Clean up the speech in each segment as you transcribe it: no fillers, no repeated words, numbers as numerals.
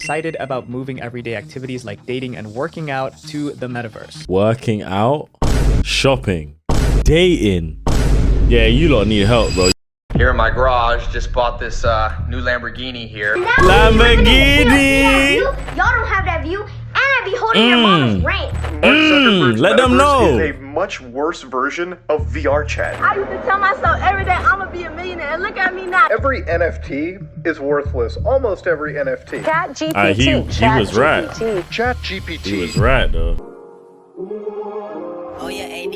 excited about moving everyday activities like dating and working out to the metaverse. Working out, shopping, dating. Yeah, you lot need help, bro. Here in my garage, just bought this new Lamborghini here. Lamborghini! Y'all don't have that view, and I be holding your mama's rank. Let them know. Is a much worse version of VR chat. I used to tell myself every day I'm gonna be a millionaire, and look at me now. Every NFT is worthless. Almost every NFT. Chat GPT. He was right. Chat GPT. He was right, though. Oh yeah, AD.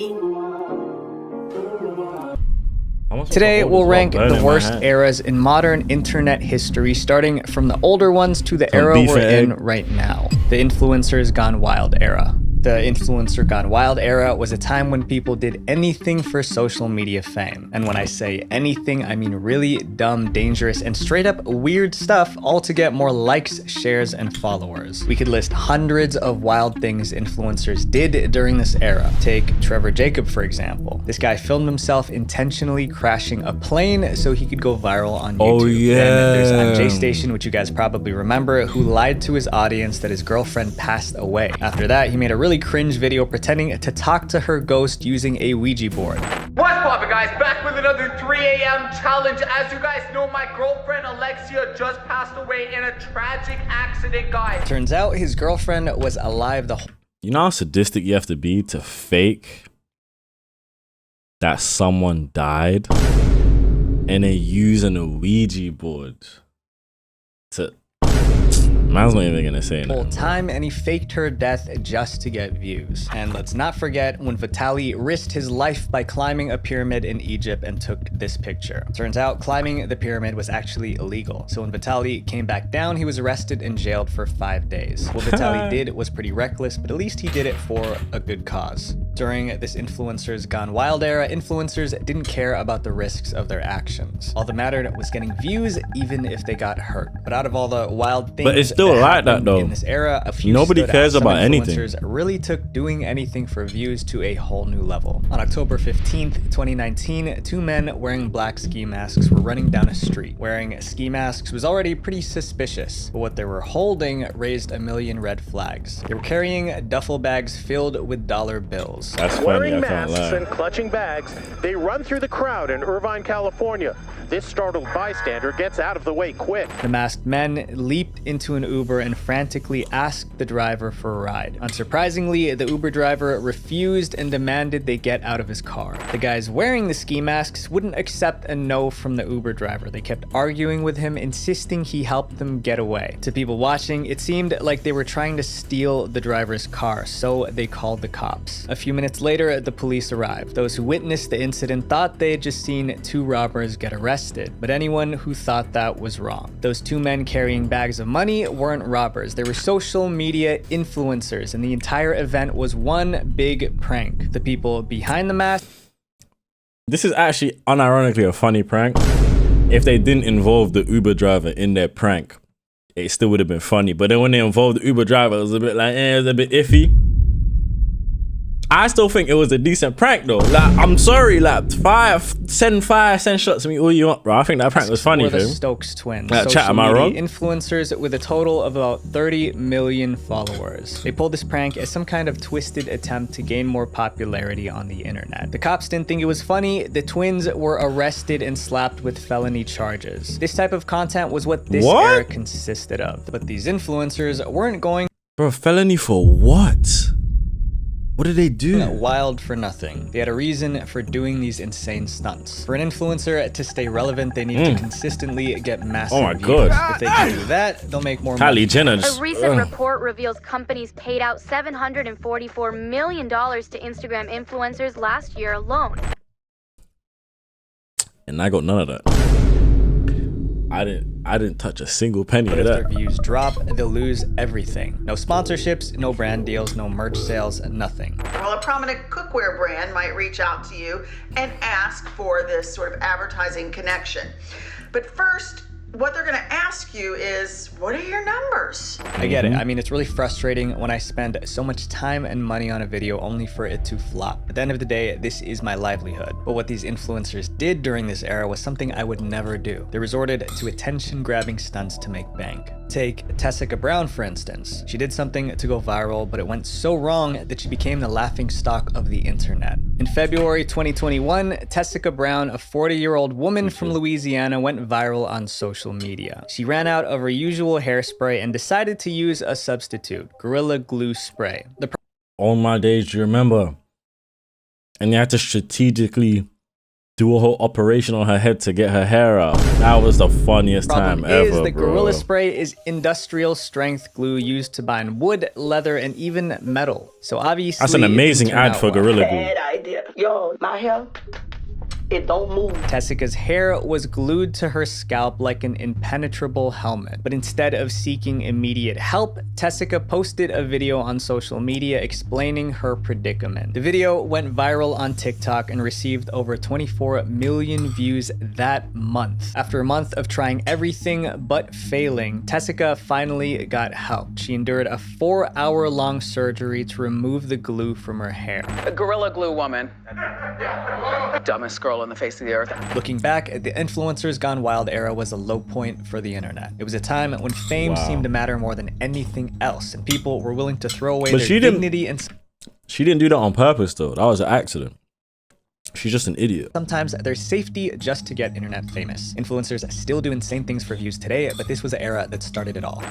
Today, we'll rank the worst eras in modern internet history, starting from the older ones to the era we're in right now, the influencers gone wild era. The influencer gone wild era was a time when people did anything for social media fame. And when I say anything, I mean really dumb, dangerous, and straight up weird stuff, all to get more likes, shares, and followers. We could list hundreds of wild things influencers did during this era. Take Trevor Jacob, for example. This guy filmed himself intentionally crashing a plane so he could go viral on YouTube. Oh yeah. Then there's MJ Station, which you guys probably remember, who lied to his audience that his girlfriend passed away. After that, he made a really cringe video pretending to talk to her ghost using a Ouija board. What's poppin', guys? Back with another 3 a.m. challenge. As you guys know, my girlfriend Alexia just passed away in a tragic accident, guys. Turns out his girlfriend was alive the whole. You know how sadistic you have to be to fake that someone died and then using a Ouija board to... Man's not even gonna say whole that. time, and he faked her death just to get views. And let's not forget when Vitaly risked his life by climbing a pyramid in Egypt and took this picture. Turns out climbing the pyramid was actually illegal. So when Vitaly came back down, he was arrested and jailed for 5 days. What Vitaly did was pretty reckless, but at least he did it for a good cause. During this influencers gone wild era, influencers didn't care about the risks of their actions. All that mattered was getting views, even if they got hurt. But out of all the wild things, but it's still like that though. In this era, a few nobody cares about anything. Influencers really took doing anything for views to a whole new level. On October 15th, 2019, 2 men wearing black ski masks were running down a street. Wearing ski masks was already pretty suspicious, but what they were holding raised a million red flags. They were carrying duffel bags filled with dollar bills. That's funny, Wearing I can't masks lie. and clutching bags, they run through the crowd in Irvine, California. This startled bystander gets out of the way quick. The masked men leaped into an Uber and frantically asked the driver for a ride. Unsurprisingly, the Uber driver refused and demanded they get out of his car. The guys wearing the ski masks wouldn't accept a no from the Uber driver. They kept arguing with him, insisting he helped them get away. To people watching, it seemed like they were trying to steal the driver's car, so they called the cops. A few minutes later, the police arrived. Those who witnessed the incident thought they had just seen 2 robbers get arrested, but anyone who thought that was wrong. Those 2 men carrying bags of money weren't robbers. They were social media influencers, and the entire event was one big prank. The people behind the mask. This is actually unironically a funny prank. If they didn't involve the Uber driver in their prank, it still would have been funny. But then when they involved the Uber driver, it was a bit like, it was a bit iffy. I still think it was a decent prank though. Like, I'm sorry, like, send shots to me all you want, bro. I think that prank was funny, the fam. Stokes twins. Chat, am I wrong? Influencers with a total of about 30 million followers. They pulled this prank as some kind of twisted attempt to gain more popularity on the internet. The cops didn't think it was funny. The twins were arrested and slapped with felony charges. This type of content was what this era consisted of. But these influencers weren't going... Bro, felony for what? What did they do? Wild for nothing. They had a reason for doing these insane stunts. For an influencer to stay relevant, they need to consistently get massive views. If they can do that, they'll make more money. A recent report reveals companies paid out $744 million to Instagram influencers last year alone. And I got none of that. I didn't touch a single penny of that. If their views drop, they'll lose everything. No sponsorships, no brand deals, no merch sales, nothing. Well, a prominent cookware brand might reach out to you and ask for this sort of advertising connection. But first, what they're going to ask you is, what are your numbers? I get it. I mean, it's really frustrating when I spend so much time and money on a video only for it to flop. At the end of the day, this is my livelihood. But what these influencers did during this era was something I would never do. They resorted to attention-grabbing stunts to make bank. Take Tessica Brown, for instance. She did something to go viral, but it went so wrong that she became the laughingstock of the internet. In February 2021, Tessica Brown, a 40-year-old woman from Louisiana, went viral on social media. She ran out of her usual hairspray and decided to use a substitute, Gorilla Glue spray. All my days, do you remember? And you had to strategically do a whole operation on her head to get her hair out. That was the funniest time ever, Problem is that bro. Gorilla Spray is industrial strength glue used to bind wood, leather, and even metal. So obviously, That's an amazing ad for Gorilla Glue. Bad idea. Yo, my hair, it don't move. Tessica's hair was glued to her scalp like an impenetrable helmet. But instead of seeking immediate help, Tessica posted a video on social media explaining her predicament. The video went viral on TikTok and received over 24 million views that month. After a month of trying everything but failing, Tessica finally got help. She endured a 4-hour-long surgery to remove the glue from her hair. A Gorilla Glue woman. Dumbest girl on the face of the earth. Looking back, the Influencers Gone Wild era was a low point for the internet. It was a time when fame seemed to matter more than anything else, and people were willing to throw away their dignity and... She didn't do that on purpose, though. That was an accident. She's just an idiot. Sometimes there's safety just to get internet famous. Influencers still do insane things for views today, but this was an era that started it all.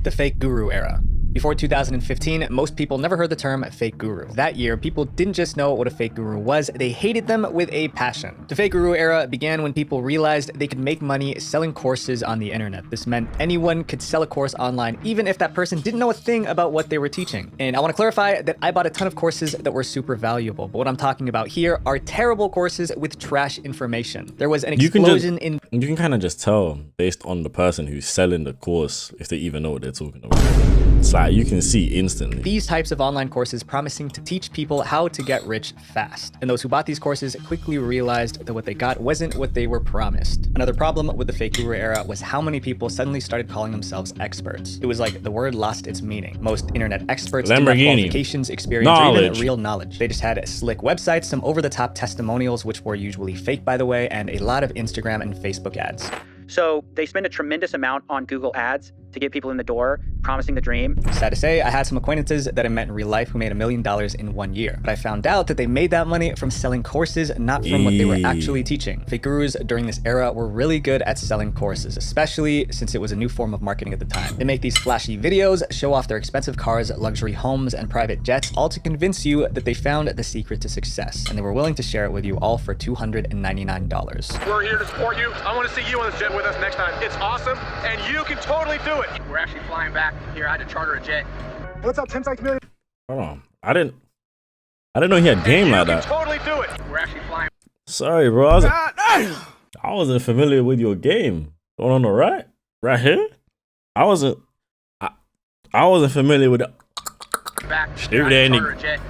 The fake guru era. Before 2015, most people never heard the term fake guru. That year, people didn't just know what a fake guru was, they hated them with a passion. The fake guru era began when people realized they could make money selling courses on the internet. This meant anyone could sell a course online, even if that person didn't know a thing about what they were teaching. And I want to clarify that I bought a ton of courses that were super valuable, but what I'm talking about here are terrible courses with trash information. There was an explosion in... You can kind of just tell based on the person who's selling the course if they even know what they're talking about. It's like you can see instantly. These types of online courses promising to teach people how to get rich fast. And those who bought these courses quickly realized that what they got wasn't what they were promised. Another problem with the fake guru era was how many people suddenly started calling themselves experts. It was like the word lost its meaning. Most internet experts didn't have qualifications, experience, or even real knowledge. They just had slick websites, some over-the-top testimonials, which were usually fake, by the way, and a lot of Instagram and Facebook ads. So they spend a tremendous amount on Google ads to get people in the door, promising the dream. Sad to say, I had some acquaintances that I met in real life who made $1 million in 1 year. But I found out that they made that money from selling courses, not from what they were actually teaching. Fake gurus during this era were really good at selling courses, especially since it was a new form of marketing at the time. They make these flashy videos, show off their expensive cars, luxury homes, and private jets, all to convince you that they found the secret to success. And they were willing to share it with you all for $299. We're here to support you. I want to see you on this jet with us next time. It's awesome, and you can totally do it. We're actually flying back here. I had to charter a jet. What's up, Tim? Thanks a million. Hold on. I didn't know he had game like that. Totally do it. We're actually flying. Sorry, bro. I wasn't familiar with your game. Going on the right here. I wasn't familiar with the. Back. Shoot that. Jet.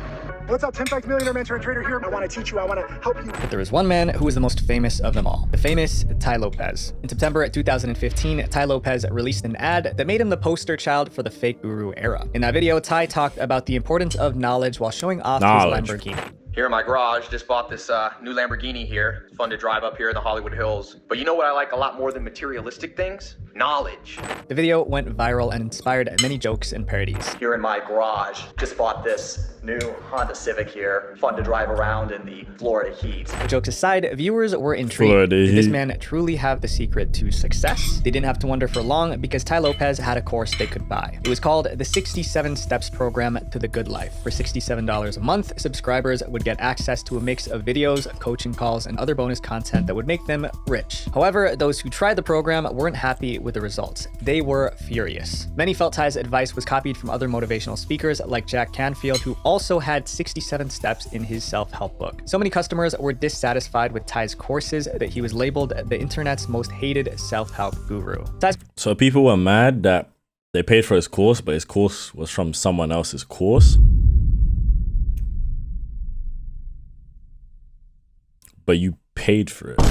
What's up, Tim? Thanks Millionaire Mentor and Trader here. I want to teach you. I want to help you. But there was one man who was the most famous of them all, the famous Tai Lopez. In September 2015, Tai Lopez released an ad that made him the poster child for the fake guru era. In that video, Tai talked about the importance of knowledge while showing off his Lamborghini. Here in my garage, just bought this new Lamborghini here. It's fun to drive up here in the Hollywood Hills. But you know what I like a lot more than materialistic things? Knowledge. The video went viral and inspired many jokes and parodies. Here in my garage, just bought this new Honda Civic here. Fun to drive around in the Florida heat. Jokes aside, viewers were intrigued. Did this man truly have the secret to success? They didn't have to wonder for long because Tai Lopez had a course they could buy. It was called the 67 Steps Program to the Good Life. For $67 a month, subscribers would get access to a mix of videos, coaching calls, and other bonus content that would make them rich. However, those who tried the program weren't happy with the results. They were furious. Many felt Ty's advice was copied from other motivational speakers like Jack Canfield, who also had 67 steps in his self-help book. So many customers were dissatisfied with Ty's courses that he was labeled the internet's most hated self-help guru. So people were mad that they paid for his course, but his course was from someone else's course. But you paid for it.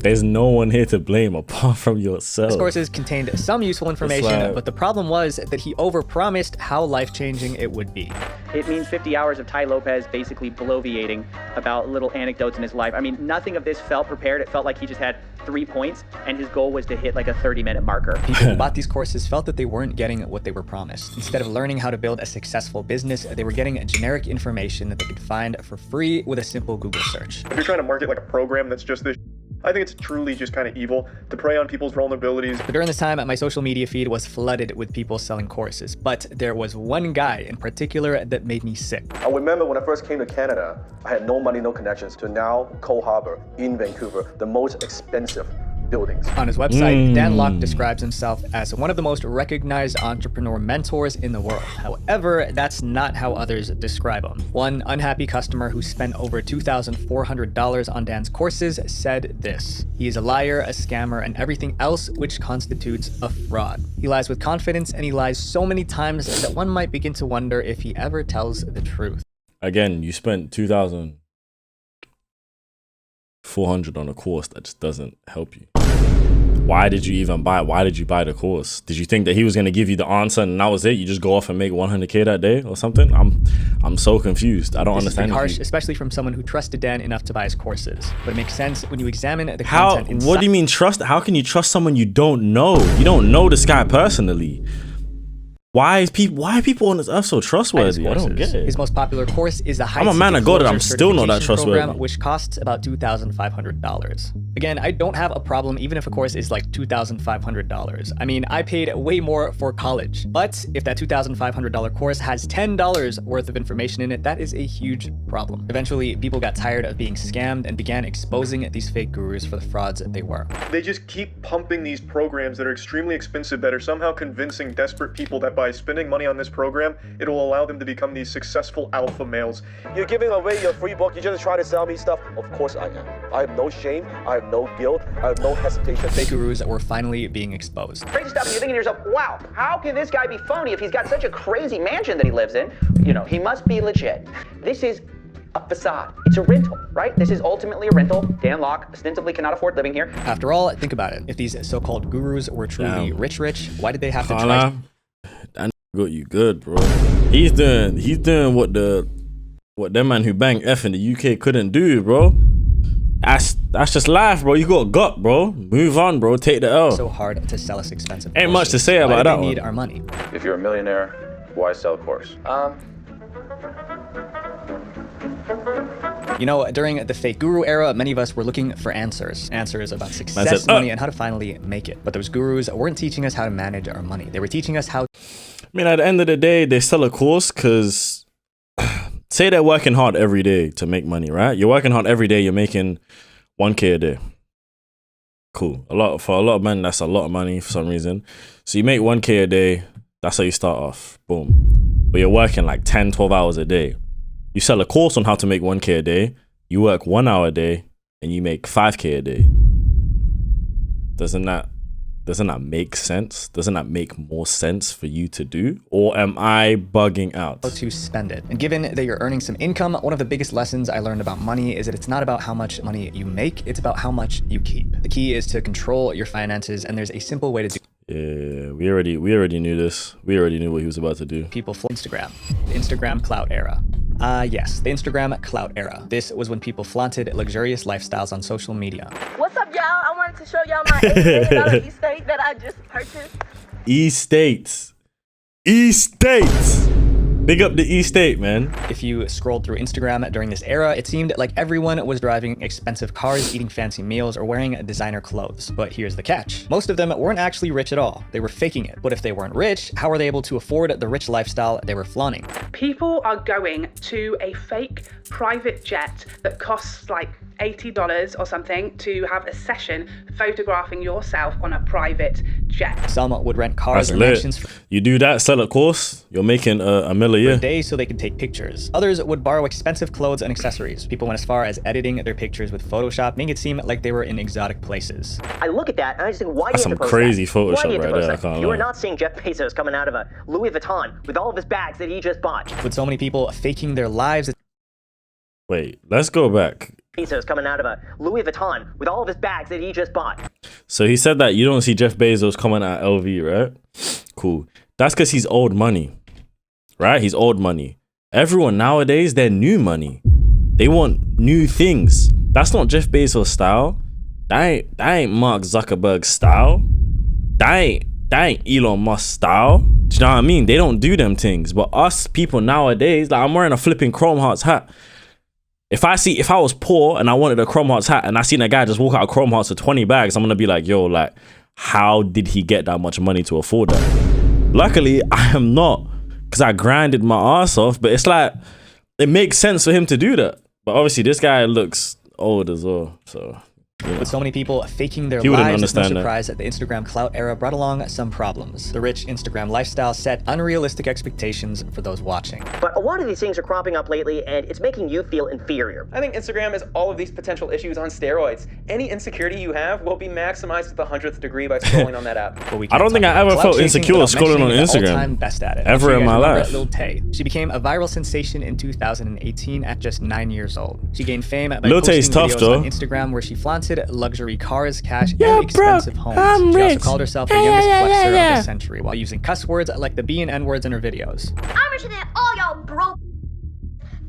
There's no one here to blame apart from yourself. His courses contained some useful information, but the problem was that he overpromised how life-changing it would be. It means 50 hours of Tai Lopez basically bloviating about little anecdotes in his life. I mean, nothing of this felt prepared. It felt like he just had 3 points, and his goal was to hit like a 30-minute marker. People who bought these courses felt that they weren't getting what they were promised. Instead of learning how to build a successful business, they were getting generic information that they could find for free with a simple Google search. If you're trying to market like a program that's just this, I think it's truly just kind of evil to prey on people's vulnerabilities. But during this time, my social media feed was flooded with people selling courses, but there was one guy in particular that made me sick. I remember when I first came to Canada, I had no money, no connections, to now Cole Harbour in Vancouver, the most expensive buildings. On his website, Dan Lok describes himself as one of the most recognized entrepreneur mentors in the world. However, that's not how others describe him. One unhappy customer who spent over $2,400 on Dan's courses said this: "He is a liar, a scammer, and everything else which constitutes a fraud. He lies with confidence, and he lies so many times that one might begin to wonder if he ever tells the truth." Again, you spent $2,400 on a course that just doesn't help you. Why did you even buy it? Why did you buy the course? Did you think that he was going to give you the answer and that was it? You just go off and make 100K that day or something? I'm so confused. I don't understand. It's harsh, especially from someone who trusted Dan enough to buy his courses. But it makes sense when you examine the content inside. What do you mean trust? How can you trust someone you don't know? You don't know this guy personally. Why are people on this earth so trustworthy? I don't get it. His most popular course is a high I'm a man of God and I'm still not that trustworthy. Program, which costs about $2,500. Again, I don't have a problem even if a course is like $2,500. I mean, I paid way more for college. But if that $2,500 course has $10 worth of information in it, that is a huge problem. Eventually, people got tired of being scammed and began exposing these fake gurus for the frauds they were. They just keep pumping these programs that are extremely expensive that are somehow convincing desperate people that by spending money on this program, it'll allow them to become these successful alpha males. You're giving away your free book, you're just trying to sell me stuff. Of course I am. I have no shame, I have no guilt, I have no hesitation. Fake gurus were finally being exposed. Crazy stuff, and you're thinking to yourself, wow, how can this guy be phony if he's got such a crazy mansion that he lives in? You know, he must be legit. This is a facade. It's a rental, right? This is ultimately a rental. Dan Lok ostensibly cannot afford living here. After all, think about it. If these so-called gurus were truly rich, why did they have to try? That got you good, bro. He's doing what that man who banged F in the UK couldn't do, bro. That's just life, bro. You got gut, bro. Move on, bro. Take the L. So hard to sell us expensive. Ain't much to say about that. We need our money. If you're a millionaire, why sell a course? You know, during the fake guru era, many of us were looking for answers about success, money, and how to finally make it. But those gurus weren't teaching us how to manage our money. They were teaching us how. I mean, at the end of the day, they sell a course because say they're working hard every day to make money, right? You're working hard every day. You're making 1K a day. Cool. For a lot of men, that's a lot of money for some reason. So you make 1K a day. That's how you start off. Boom. But you're working like 10, 12 hours a day. You sell a course on how to make 1K a day. You work 1 hour a day and you make 5K a day. Doesn't that make sense? Doesn't that make more sense for you to do? Or am I bugging out? How to spend it. And given that you're earning some income, one of the biggest lessons I learned about money is that it's not about how much money you make, it's about how much you keep. The key is to control your finances, and there's a simple way to do. Yeah, we already knew this. We already knew what he was about to do. People for Instagram. The Instagram clout era. Yes, the Instagram clout era. This was when people flaunted luxurious lifestyles on social media. What's up, y'all? I wanted to show y'all my $8 million estate that I just purchased. Estates. Big up the estate, man. If you scrolled through Instagram during this era, it seemed like everyone was driving expensive cars, eating fancy meals, or wearing designer clothes. But here's the catch. Most of them weren't actually rich at all. They were faking it. But if they weren't rich, how were they able to afford the rich lifestyle they were flaunting? People are going to a fake private jet that costs like $80 or something to have a session photographing yourself on a private jet. Some would rent cars or mansions. You do that, sell a course, you're making $1 million a day so they could take pictures. Others would borrow expensive clothes and accessories. People went as far as editing their pictures with Photoshop, making it seem like they were in exotic places. I look at that and I just think, why that's do you have to post crazy that? Photoshop right there. I can't You are not seeing Jeff Bezos coming out of a Louis Vuitton with all of his bags that he just bought. With so many people faking their lives. Wait, let's go back. Bezos coming out of a Louis Vuitton with all of his bags that he just bought. So he said that you don't see Jeff Bezos coming at LV, right? Cool. That's because he's old money, right? He's old money. Everyone nowadays, they're new money. They want new things. That's not Jeff Bezos style. That ain't Mark Zuckerberg style. That ain't Elon Musk style. Do you know what I mean? They don't do them things. But us people nowadays, like I'm wearing a flipping Chrome Hearts hat. If I was poor and I wanted a Chrome Hearts hat and I seen a guy just walk out of Chrome Hearts with 20 bags, I'm gonna be like, yo, like, how did he get that much money to afford that? Luckily, I am not, because I grinded my ass off, but it's like, it makes sense for him to do that. But obviously this guy looks old as well, so. Yeah. With so many people faking their He wouldn't lives, it's no understand surprise that the Instagram clout era brought along some problems. The rich Instagram lifestyle set unrealistic expectations for those watching. But a lot of these things are cropping up lately, and it's making you feel inferior. I think Instagram is all of these potential issues on steroids. Any insecurity you have will be maximized to the 100th degree by scrolling on that app. I don't think I ever felt insecure scrolling on Instagram. Best at it. Ever in my life. Lil Tay. She became a viral sensation in 2018 at just 9 years old. She gained fame by Lil Tay's posting tough, videos though. on Instagram where she flaunted luxury cars, cash, and expensive homes. I'm She rich. also called herself the youngest flexer of the century while using cuss words like the B and N words in her videos. I'm richer than all y'all broke.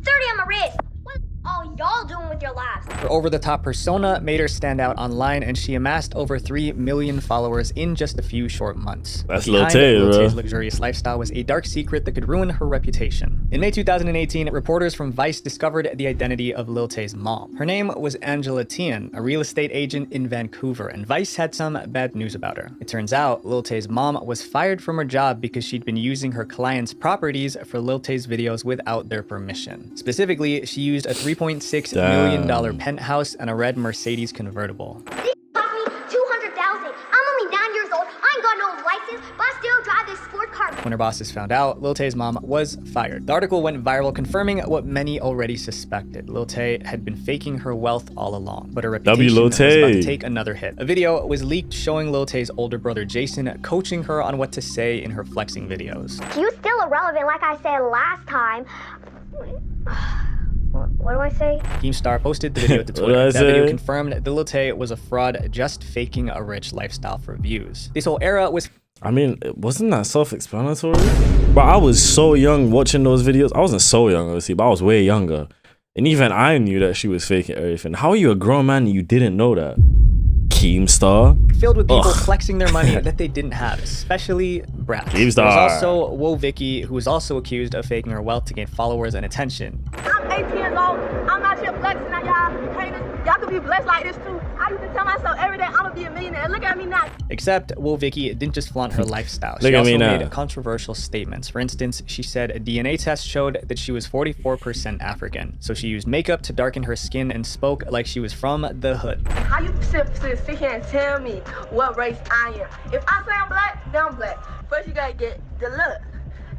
30 on my wrist. What all y'all doing with your lives? Her over-the-top persona made her stand out online, and she amassed over 3 million followers in just a few short months. That's Behind Lil Tay, Lil bro. Tay's luxurious lifestyle was a dark secret that could ruin her reputation. In May 2018, reporters from Vice discovered the identity of Lil Tay's mom. Her name was Angela Tien, a real estate agent in Vancouver, and Vice had some bad news about her. It turns out Lil Tay's mom was fired from her job because she'd been using her clients' properties for Lil Tay's videos without their permission. Specifically, she used a $3.6 million penthouse and a red Mercedes convertible. This cost me $200,000. I'm only 9 years old. I ain't got no license, but I still drive this sport car. When her bosses found out, Lil Tay's mom was fired. The article went viral, confirming what many already suspected. Lil Tay had been faking her wealth all along, but her reputation Lil was about Tay. to take another hit. A video was leaked showing Lil Tay's older brother Jason coaching her on what to say in her flexing videos. You still irrelevant, like I said last time. What do I say? Keemstar posted the video to What did I Twitter. That say? video confirmed that Lil Tay was a fraud just faking a rich lifestyle for views. This whole era was I mean, wasn't that self-explanatory? But I was so young watching those videos. I wasn't so young, obviously, but I was way younger. And even I knew that she was faking everything. How are you a grown man and you didn't know that? Keemstar? filled with people Ugh. flexing their money that they didn't have, especially brats. There's Keemstar. also Wo Vicky, who was also accused of faking her wealth to gain followers and attention. I'm 18 years old. I'm out here flexing at y'all haters. Y'all could be blessed like this too. I used to tell myself every day I'm gonna be a millionaire. Look at me now. Except Wo Vicky didn't just flaunt her lifestyle. Look She at also me now. made controversial statements. For instance, she said a DNA test showed that she was 44% African. So she used makeup to darken her skin and spoke like she was from the hood. How you sit here and tell me what race I am? If I say I'm black, then I'm black. First you gotta get the look.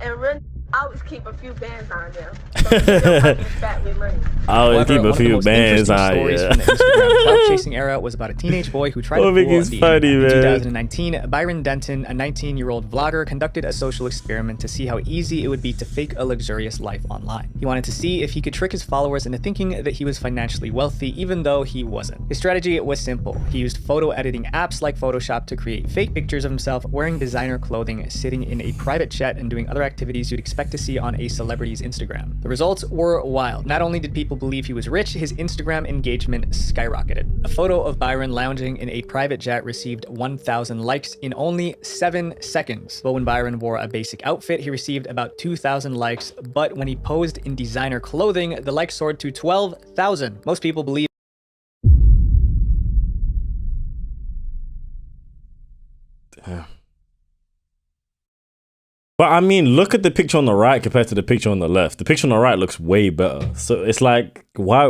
And really, I always keep a few bands on them. So you don't get fat with money. I always However, keep a one of the few most bands interesting on, stories yeah. from the Instagram clout chasing era was about a teenage boy who tried to Oh, fool Vicky's the funny, internet. In man. 2019, Byron Denton, a 19-year-old vlogger, conducted a social experiment to see how easy it would be to fake a luxurious life online. He wanted to see if he could trick his followers into thinking that he was financially wealthy, even though he wasn't. His strategy was simple. He used photo editing apps like Photoshop to create fake pictures of himself wearing designer clothing, sitting in a private jet, and doing other activities you'd expect to see on a celebrity's Instagram. The results were wild. Not only did people believe he was rich, his Instagram engagement skyrocketed. A photo of Byron lounging in a private jet received 1,000 likes in only 7 seconds. But when Byron wore a basic outfit, he received about 2,000 likes. But when he posed in designer clothing, the likes soared to 12,000. Most people believe But I mean, look at the picture on the right compared to the picture on the left. The picture on the right looks way better. So it's like, why?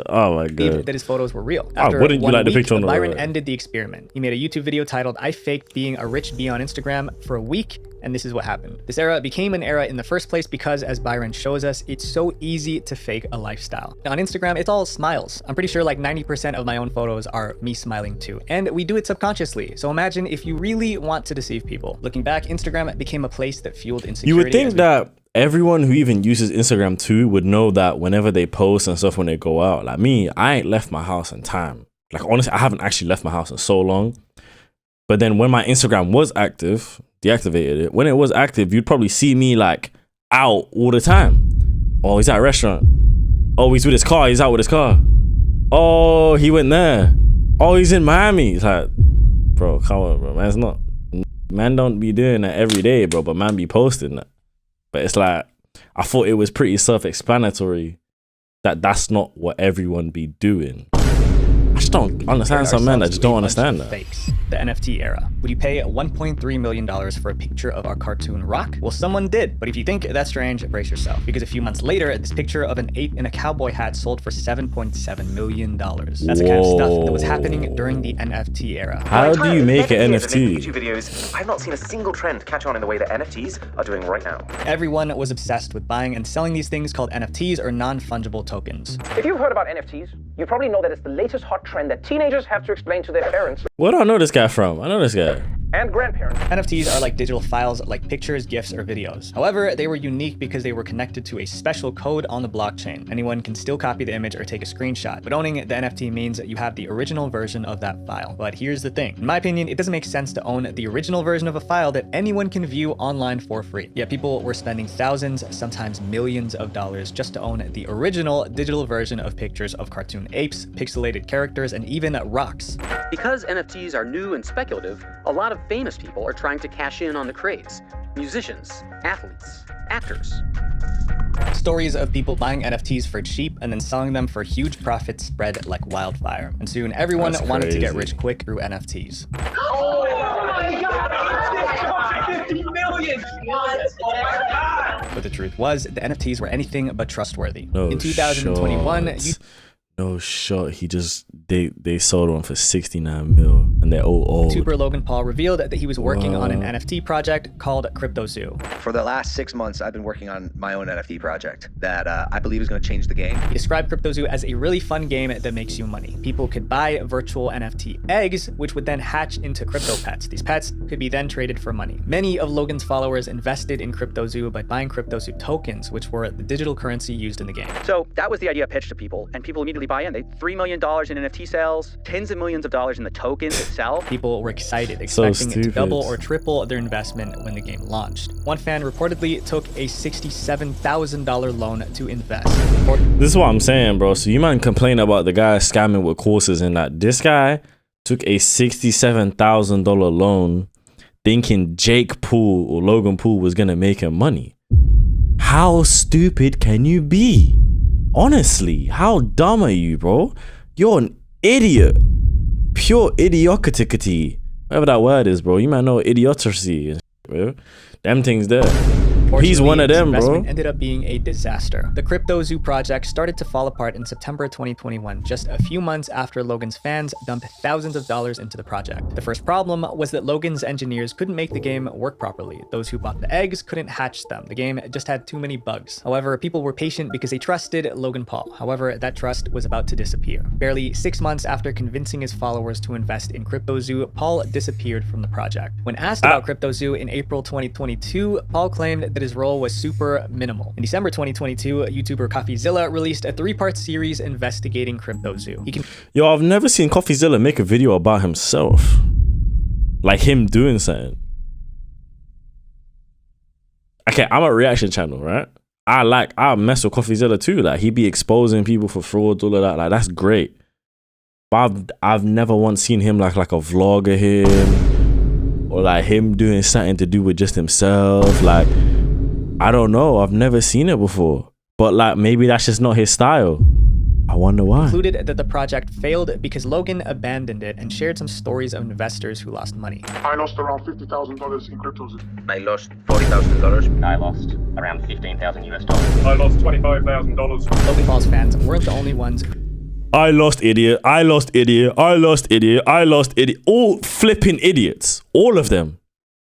Oh my god. that his photos were real. Why wouldn't you 1 like the week, picture on the Byron right? ended the experiment. He made a YouTube video titled "I faked being a rich bee on Instagram." For a week, And this is what happened. This era became an era in the first place because, as Byron shows us, it's so easy to fake a lifestyle. On Instagram, it's all smiles. I'm pretty sure like 90% of my own photos are me smiling too. And we do it subconsciously. So imagine if you really want to deceive people. Looking back, Instagram became a place that fueled insecurity. You would think that everyone who even uses Instagram too would know that whenever they post and stuff when they go out. Like me, I ain't left my house in time. Like honestly, I haven't actually left my house in so long. But then when my Instagram was active, deactivated it. When it was active, you'd probably see me like out all the time. Oh, he's at a restaurant. Oh, he's with his car. He's out with his car. Oh, he went there. Oh, he's in Miami. It's like, bro, come on, bro. Man's not. Man don't be doing that every day, bro. But man be posting that. But it's like, I thought it was pretty self-explanatory that that's not what everyone be doing. I just don't understand some men that just don't understand that. Fakes. The NFT era. Would you pay $1.3 million for a picture of our cartoon Rock? Well, someone did. But if you think that's strange, brace yourself. Because a few months later, this picture of an ape in a cowboy hat sold for $7.7 million. That's the kind of stuff that was happening during the NFT era. How do you make an NFT? YouTube videos, I've not seen a single trend catch on in the way that NFTs are doing right now. Everyone was obsessed with buying and selling these things called NFTs, or non-fungible tokens. If you've heard about NFTs, you probably know that it's the latest hot trend that teenagers have to explain to their parents. Where do I know this guy from? I know this guy. And grandparents. NFTs are like digital files like pictures, GIFs, or videos. However, they were unique because they were connected to a special code on the blockchain. Anyone can still copy the image or take a screenshot, but owning the NFT means that you have the original version of that file. But here's the thing. In my opinion, it doesn't make sense to own the original version of a file that anyone can view online for free. Yet people were spending thousands, sometimes millions of dollars just to own the original digital version of pictures of cartoon apes, pixelated characters, and even rocks. Because NFTs are new and speculative, a lot of famous people are trying to cash in on the craze. Musicians, athletes, actors. Stories of people buying NFTs for cheap and then selling them for huge profits spread like wildfire. And soon everyone wanted to get rich quick through NFTs. Oh my God! 50 million! Oh my God! But the truth was, the NFTs were anything but trustworthy. No In 2021, no shot. He just they sold one for 69 mil, and they're all old. YouTuber Logan Paul revealed that he was working on an NFT project called CryptoZoo. For the last 6 months, I've been working on my own NFT project that I believe is going to change the game. He described CryptoZoo as a really fun game that makes you money. People could buy virtual NFT eggs, which would then hatch into crypto pets. These pets could be then traded for money. Many of Logan's followers invested in CryptoZoo by buying CryptoZoo tokens, which were the digital currency used in the game. So that was the idea pitched to people, and people immediately buy in. They $3 million in NFT sales, tens of millions of dollars in the tokens itself. People were excited, expecting it to double or triple their investment when the game launched. One fan reportedly took a $67,000 loan to invest. This is what I'm saying, bro. So you might complain about the guy scamming with courses and that. This guy took a $67,000 loan thinking Jake Paul or Logan Paul was going to make him money. How stupid can you be? Honestly, how dumb are you, bro? You're an idiot. Pure idiocraticity. Whatever that word is, bro. You might know idiocy, bro. Them things there. He's one of them, bro. Ended up being a disaster. The CryptoZoo project started to fall apart in September 2021, just a few months after Logan's fans dumped thousands of dollars into the project. The first problem was that Logan's engineers couldn't make the game work properly. Those who bought the eggs couldn't hatch them. The game just had too many bugs. However, people were patient because they trusted Logan Paul. However, that trust was about to disappear. Barely 6 months after convincing his followers to invest in CryptoZoo, Paul disappeared from the project. When asked about CryptoZoo in April 2022, Paul claimed that his role was super minimal. In December 2022, YouTuber CoffeeZilla released a 3-part series investigating CryptoZoo. Yo, I've never seen CoffeeZilla make a video about himself. Like him doing something. Okay, I'm a reaction channel, right? I mess with CoffeeZilla too. Like he be exposing people for fraud, all of that. Like that's great. But I've never once seen him like a vlog of him. Or like him doing something to do with just himself. Like I don't know. I've never seen it before. But like maybe that's just not his style. I wonder why. Concluded that the project failed because Logan abandoned it and shared some stories of investors who lost money. I lost around $50,000 in CryptoZoo. I lost $40,000. I lost around $15,000 US. I lost $25,000. Logan Paul's fans weren't the only ones. I lost idiot. I lost idiot. I lost idiot. I lost idiot. All flipping idiots. All of them.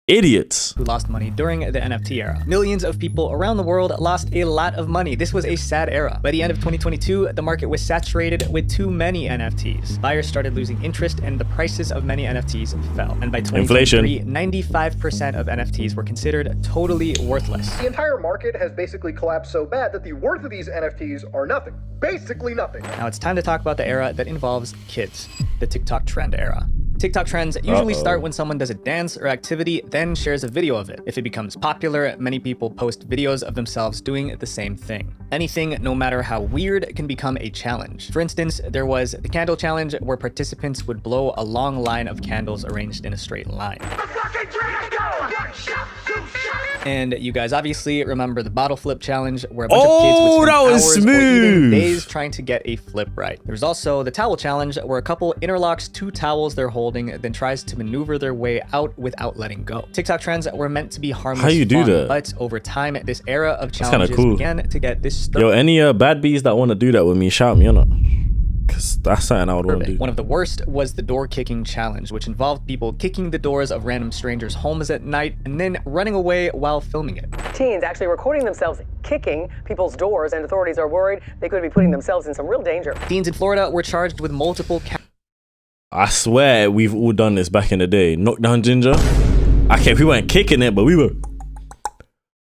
Idiots. Who lost money during the NFT era. Millions of people around the world lost a lot of money. This was a sad era. By the end of 2022, the market was saturated with too many NFTs. Buyers started losing interest and the prices of many NFTs fell. And by 2023, 95% of NFTs were considered totally worthless. The entire market has basically collapsed so bad that the worth of these NFTs are nothing. Basically nothing. Now it's time to talk about the era that involves kids, the TikTok trend era. TikTok trends usually start when someone does a dance or activity, then shares a video of it. If it becomes popular, many people post videos of themselves doing the same thing. Anything, no matter how weird, can become a challenge. For instance, there was the candle challenge where participants would blow a long line of candles arranged in a straight line. And you guys obviously remember the bottle flip challenge where a bunch of kids would spend hours or even days trying to get a flip right. There's also the towel challenge where a couple interlocks 2 towels they're holding, then tries to maneuver their way out without letting go. TikTok trends were meant to be harmless. How you do fun, that? but over time, this era of challenges cool. began to get disturbing. Yo, any bad bees that want to do that with me, shout me, you know? Because that's something I would want to do. One of the worst was the door kicking challenge, which involved people kicking the doors of random strangers' homes at night and then running away while filming it. Teens actually recording themselves kicking people's doors, and authorities are worried they could be putting themselves in some real danger. Teens in Florida were charged with multiple I swear we've all done this back in the day. Knockdown Ginger. Okay, we weren't kicking it, but we were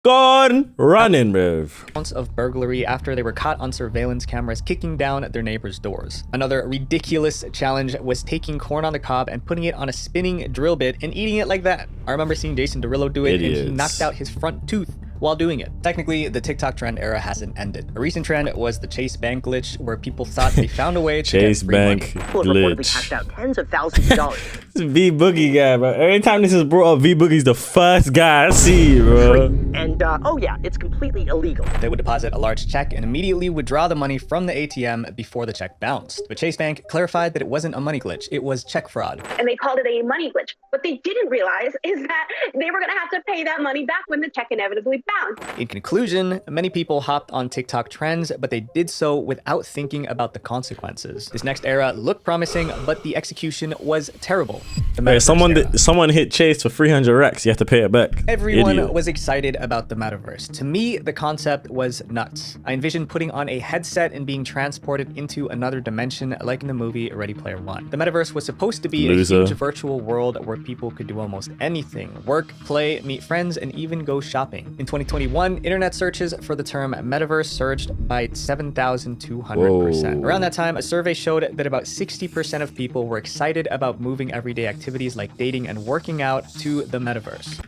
gone running, bro. Counts of burglary after they were caught on surveillance cameras kicking down their neighbors' doors. Another ridiculous challenge was taking corn on the cob and putting it on a spinning drill bit and eating it like that. I remember seeing Jason Derulo do it, and he knocked out his front tooth while doing it. Technically, the TikTok trend era hasn't ended. A recent trend was the Chase Bank glitch, where people thought they found a way to get free money. People have reportedly cashed out tens of thousands of dollars. This is V Boogie guy, bro. Every time this is brought up, V Boogie's the first guy I see, bro. And oh yeah, it's completely illegal. They would deposit a large check and immediately withdraw the money from the ATM before the check bounced. But Chase Bank clarified that it wasn't a money glitch, it was check fraud. And they called it a money glitch. What they didn't realize is that they were gonna have to pay that money back when the check inevitably bounced. In conclusion, many people hopped on TikTok trends, but they did so without thinking about the consequences. This next era looked promising, but the execution was terrible. Hey, someone hit Chase for 300 racks. You have to pay it back. Everyone was excited about the metaverse. To me, the concept was nuts. I envisioned putting on a headset and being transported into another dimension like in the movie Ready Player One. The metaverse was supposed to be a huge virtual world where people could do almost anything: work, play, meet friends, and even go shopping. In 2021, internet searches for the term metaverse surged by 7,200%. Around that time, a survey showed that about 60% of people were excited about moving everyday activities like dating and working out to the metaverse.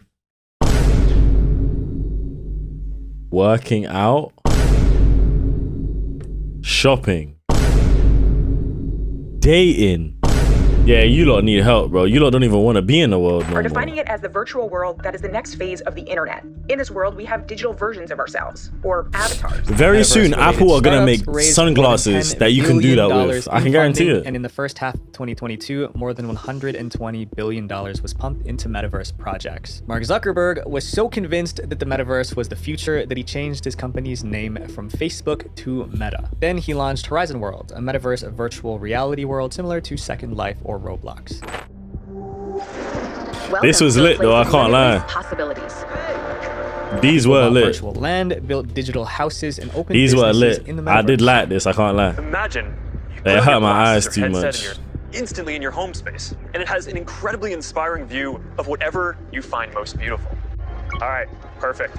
Working out, shopping, dating. Yeah, you lot need help, bro. You lot don't even want to be in the world no Are defining it as the virtual world that is the next phase of the internet. In this world, we have digital versions of ourselves, or avatars. Very soon, Apple are gonna make sunglasses that you can do that with. I can guarantee it. And in the first half of 2022, more than $120 billion was pumped into metaverse projects. Mark Zuckerberg was so convinced that the metaverse was the future that he changed his company's name from Facebook to Meta. Then he launched Horizon World, a metaverse virtual reality world similar to Second Life or Roblox. This was lit though, I can't lie. Possibilities. These were lit. Virtual land, built digital houses, and open These were businesses lit. in the metaverse. I did like this, I can't lie. Imagine They hurt my eyes too much. Instantly in your home space, and it has an incredibly inspiring view of whatever you find most beautiful. All right, perfect.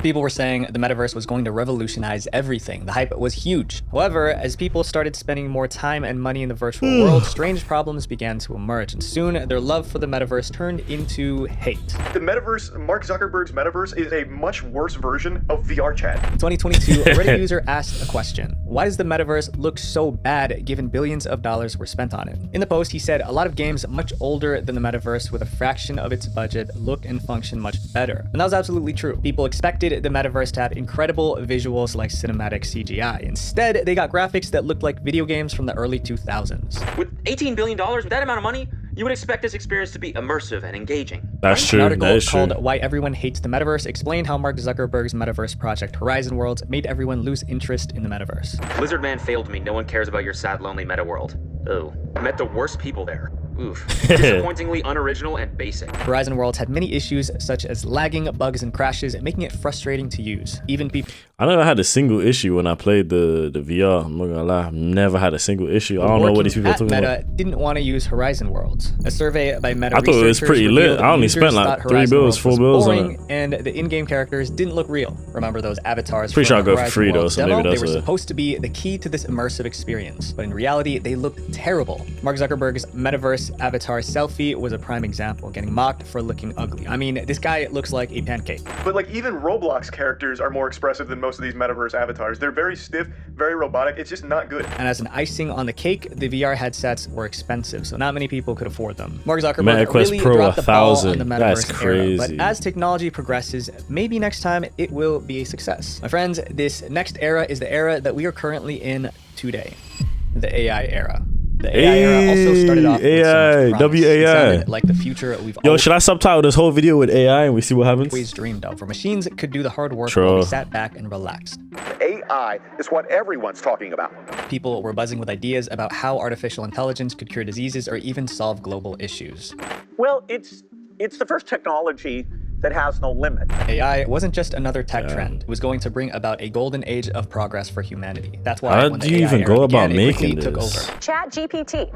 People were saying the metaverse was going to revolutionize everything. The hype was huge. However, as people started spending more time and money in the virtual world, strange problems began to emerge, and soon their love for the metaverse turned into hate. The metaverse, Mark Zuckerberg's metaverse, is a much worse version of VR chat. In 2022, a Reddit user asked a question: why does the metaverse look so bad given billions of dollars were spent on it? In the post, he said a lot of games much older than the metaverse with a fraction of its budget look and function much better. And that was absolutely true. People expected the metaverse to have incredible visuals like cinematic CGI. Instead, they got graphics that looked like video games from the early 2000s. With $18 billion, with that amount of money, you would expect this experience to be immersive and engaging. That's true. An article called Why Everyone Hates the Metaverse explained how Mark Zuckerberg's metaverse project Horizon World made everyone lose interest in the metaverse. Lizard Man failed me. No one cares about your sad, lonely meta world. Oh. I met the worst people there. Oof. Disappointingly unoriginal and basic. Horizon Worlds had many issues such as lagging, bugs, and crashes, making it frustrating to use. Even people... I never had a single issue when I played the VR. I'm not gonna lie, I've never had a single issue. I don't know what these people are talking Meta about. didn't want to use Horizon Worlds. A survey by Meta I thought it was pretty lit. I only spent like 3 bills, 4 bills on it. And the in-game characters didn't look real. Remember those avatars? Pretty sure I go for free though, Worlds so demo? maybe that's They were a... supposed to be the key to this immersive experience, but in reality, they looked terrible. Mark Zuckerberg's Metaverse avatar selfie was a prime example, getting mocked for looking ugly. I mean, this guy looks like a pancake. But like even Roblox characters are more expressive than most of these Metaverse avatars. They're very stiff, very robotic. It's just not good. And as an icing on the cake, the VR headsets were expensive, so not many people could afford them. Mark Zuckerberg really dropped the ball on the Metaverse era, but as technology progresses, maybe next time it will be a success. My friends, this next era is the era that we are currently in today, the AI era. The AI era also started off with so much promise. It sounded like the future we've should I subtitle this whole video with AI and we see what happens? Always dreamed of, where machines could do the hard work while we sat back and relaxed. AI is what everyone's talking about. People were buzzing with ideas about how artificial intelligence could cure diseases or even solve global issues. Well, it's the first technology that has no limit. AI wasn't just another tech trend. It was going to bring about a golden age of progress for humanity. That's why how do you even go about making this? ChatGPT.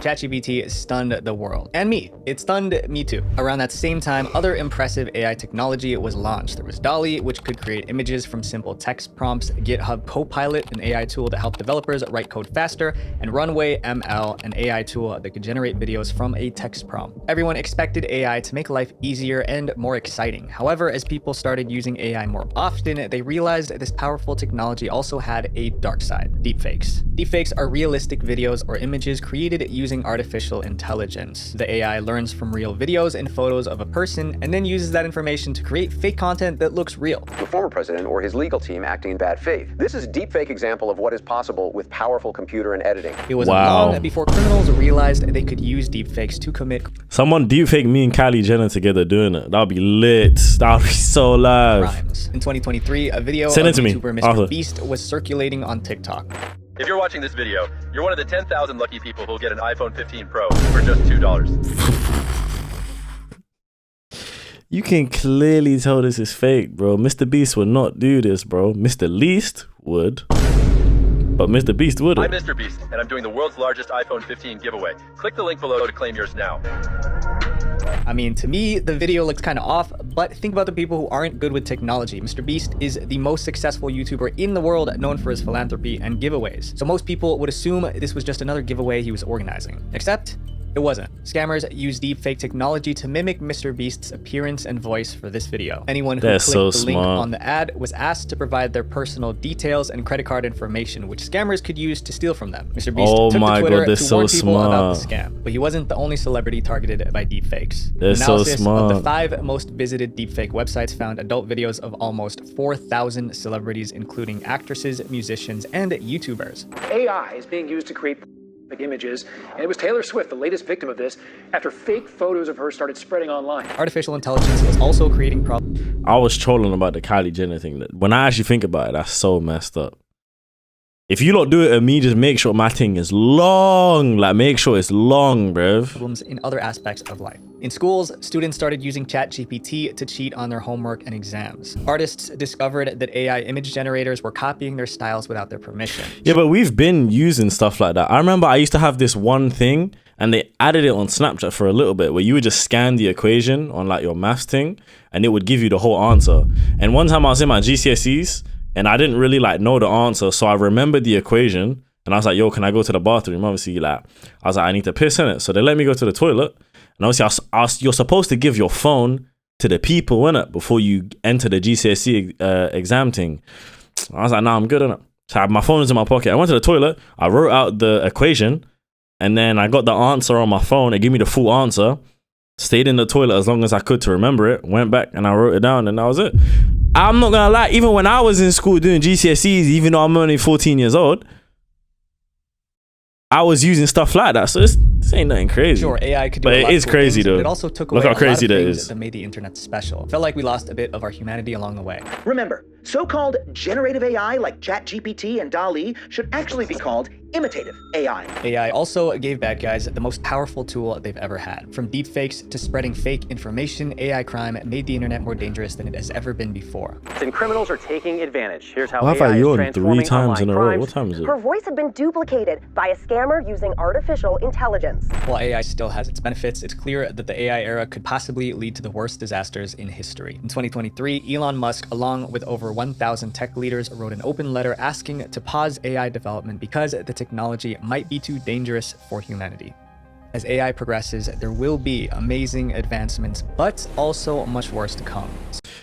ChatGPT stunned the world. And me. It stunned me too. Around that same time, other impressive AI technology was launched. There was DALL-E, which could create images from simple text prompts, GitHub Copilot, an AI tool to help developers write code faster, and Runway ML, an AI tool that could generate videos from a text prompt. Everyone expected AI to make life easier and more exciting. However, as people started using AI more often, they realized this powerful technology also had a dark side: deepfakes. Deepfakes are realistic videos or images created using artificial intelligence. The AI learns from real videos and photos of a person and then uses that information to create fake content that looks real. The former president or his legal team acting in bad faith. This is a deepfake example of what is possible with powerful computer and editing. It wasn't long before criminals realized they could use deepfakes to commit Someone deepfake me and Kylie Jenner together doing it. That'll be lit. That'll be so live. crimes. In 2023, a video of YouTuber Mr. Beast was circulating on TikTok. If you're watching this video, you're one of the 10,000 lucky people who'll get an iPhone 15 Pro for just $2. You can clearly tell this is fake, bro. Mr. Beast would not do this, bro. Mr. Least would, but Mr. Beast wouldn't. I'm Mr. Beast, and I'm doing the world's largest iPhone 15 giveaway. Click the link below to claim yours now. I mean, to me, the video looks kind of off, but think about the people who aren't good with technology. Mr. Beast is the most successful YouTuber in the world, known for his philanthropy and giveaways. So most people would assume this was just another giveaway he was organizing. Except, it wasn't. Scammers used deepfake technology to mimic Mr. Beast's appearance and voice for this video. Anyone who clicked the link on the ad was asked to provide their personal details and credit card information, which scammers could use to steal from them. Mr. Beast took to Twitter to warn people about the scam, but he wasn't the only celebrity targeted by deepfakes. Analysis of the 5 most visited deepfake websites found adult videos of almost 4,000 celebrities, including actresses, musicians, and YouTubers. AI is being used to create images, and it was Taylor Swift, the latest victim of this, after fake photos of her started spreading online. Artificial intelligence was also creating problems. I was trolling about the Kylie Jenner thing. When I actually think about it, that's so messed up. If you don't do it at me, just make sure my thing is long. Like, make sure it's long, bruv. Problems in other aspects of life. In schools, students started using ChatGPT to cheat on their homework and exams. Artists discovered that AI image generators were copying their styles without their permission. Yeah, but we've been using stuff like that. I remember I used to have this one thing, and they added it on Snapchat for a little bit, where you would just scan the equation on like your maths thing, and it would give you the whole answer. And one time I was in my GCSEs, and I didn't really like know the answer, so I remembered the equation, and I was like, yo, can I go to the bathroom? Obviously, like, I was like, I need to piss in it. So they let me go to the toilet, and obviously you're supposed to give your phone to the people, innit, before you enter the GCSE exam thing. I was like, nah, I'm good, innit. So my phone was in my pocket. I went to the toilet, I wrote out the equation, and then I got the answer on my phone. It gave me the full answer. Stayed in the toilet as long as I could to remember it, went back and I wrote it down, and that was it. I'm not gonna lie, even when I was in school doing GCSEs, even though I'm only 14 years old, I was using stuff like that. So this ain't nothing crazy. Sure, AI could do but a lot it is of cool crazy things, though. but it also took away Look how a crazy lot of that things is. that made the internet special. Felt like we lost a bit of our humanity along the way. Remember, so-called generative AI like ChatGPT and DALL-E should actually be called imitative AI. AI also gave bad guys the most powerful tool they've ever had. From deepfakes to spreading fake information, AI crime made the internet more dangerous than it has ever been before. And criminals are taking advantage. Here's how Why have I AI is yawned 3 transforming times in a row? crimes. What time is it? Her voice had been duplicated by a scammer using artificial intelligence. While AI still has its benefits, it's clear that the AI era could possibly lead to the worst disasters in history. In 2023, Elon Musk, along with over 1,000 tech leaders, wrote an open letter asking to pause AI development because the technology might be too dangerous for humanity. As AI progresses, there will be amazing advancements, but also much worse to come.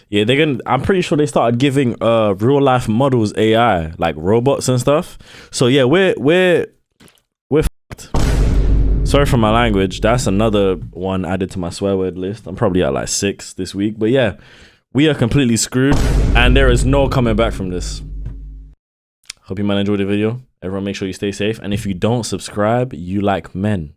Yeah, I'm pretty sure they started giving real life models AI, like robots and stuff. So yeah, we're fucked. Sorry for my language. That's another one added to my swear word list. I'm probably at like 6 this week, but yeah, we are completely screwed and there is no coming back from this. Hope you might enjoy the video. Everyone make sure you stay safe. And if you don't subscribe, you like men.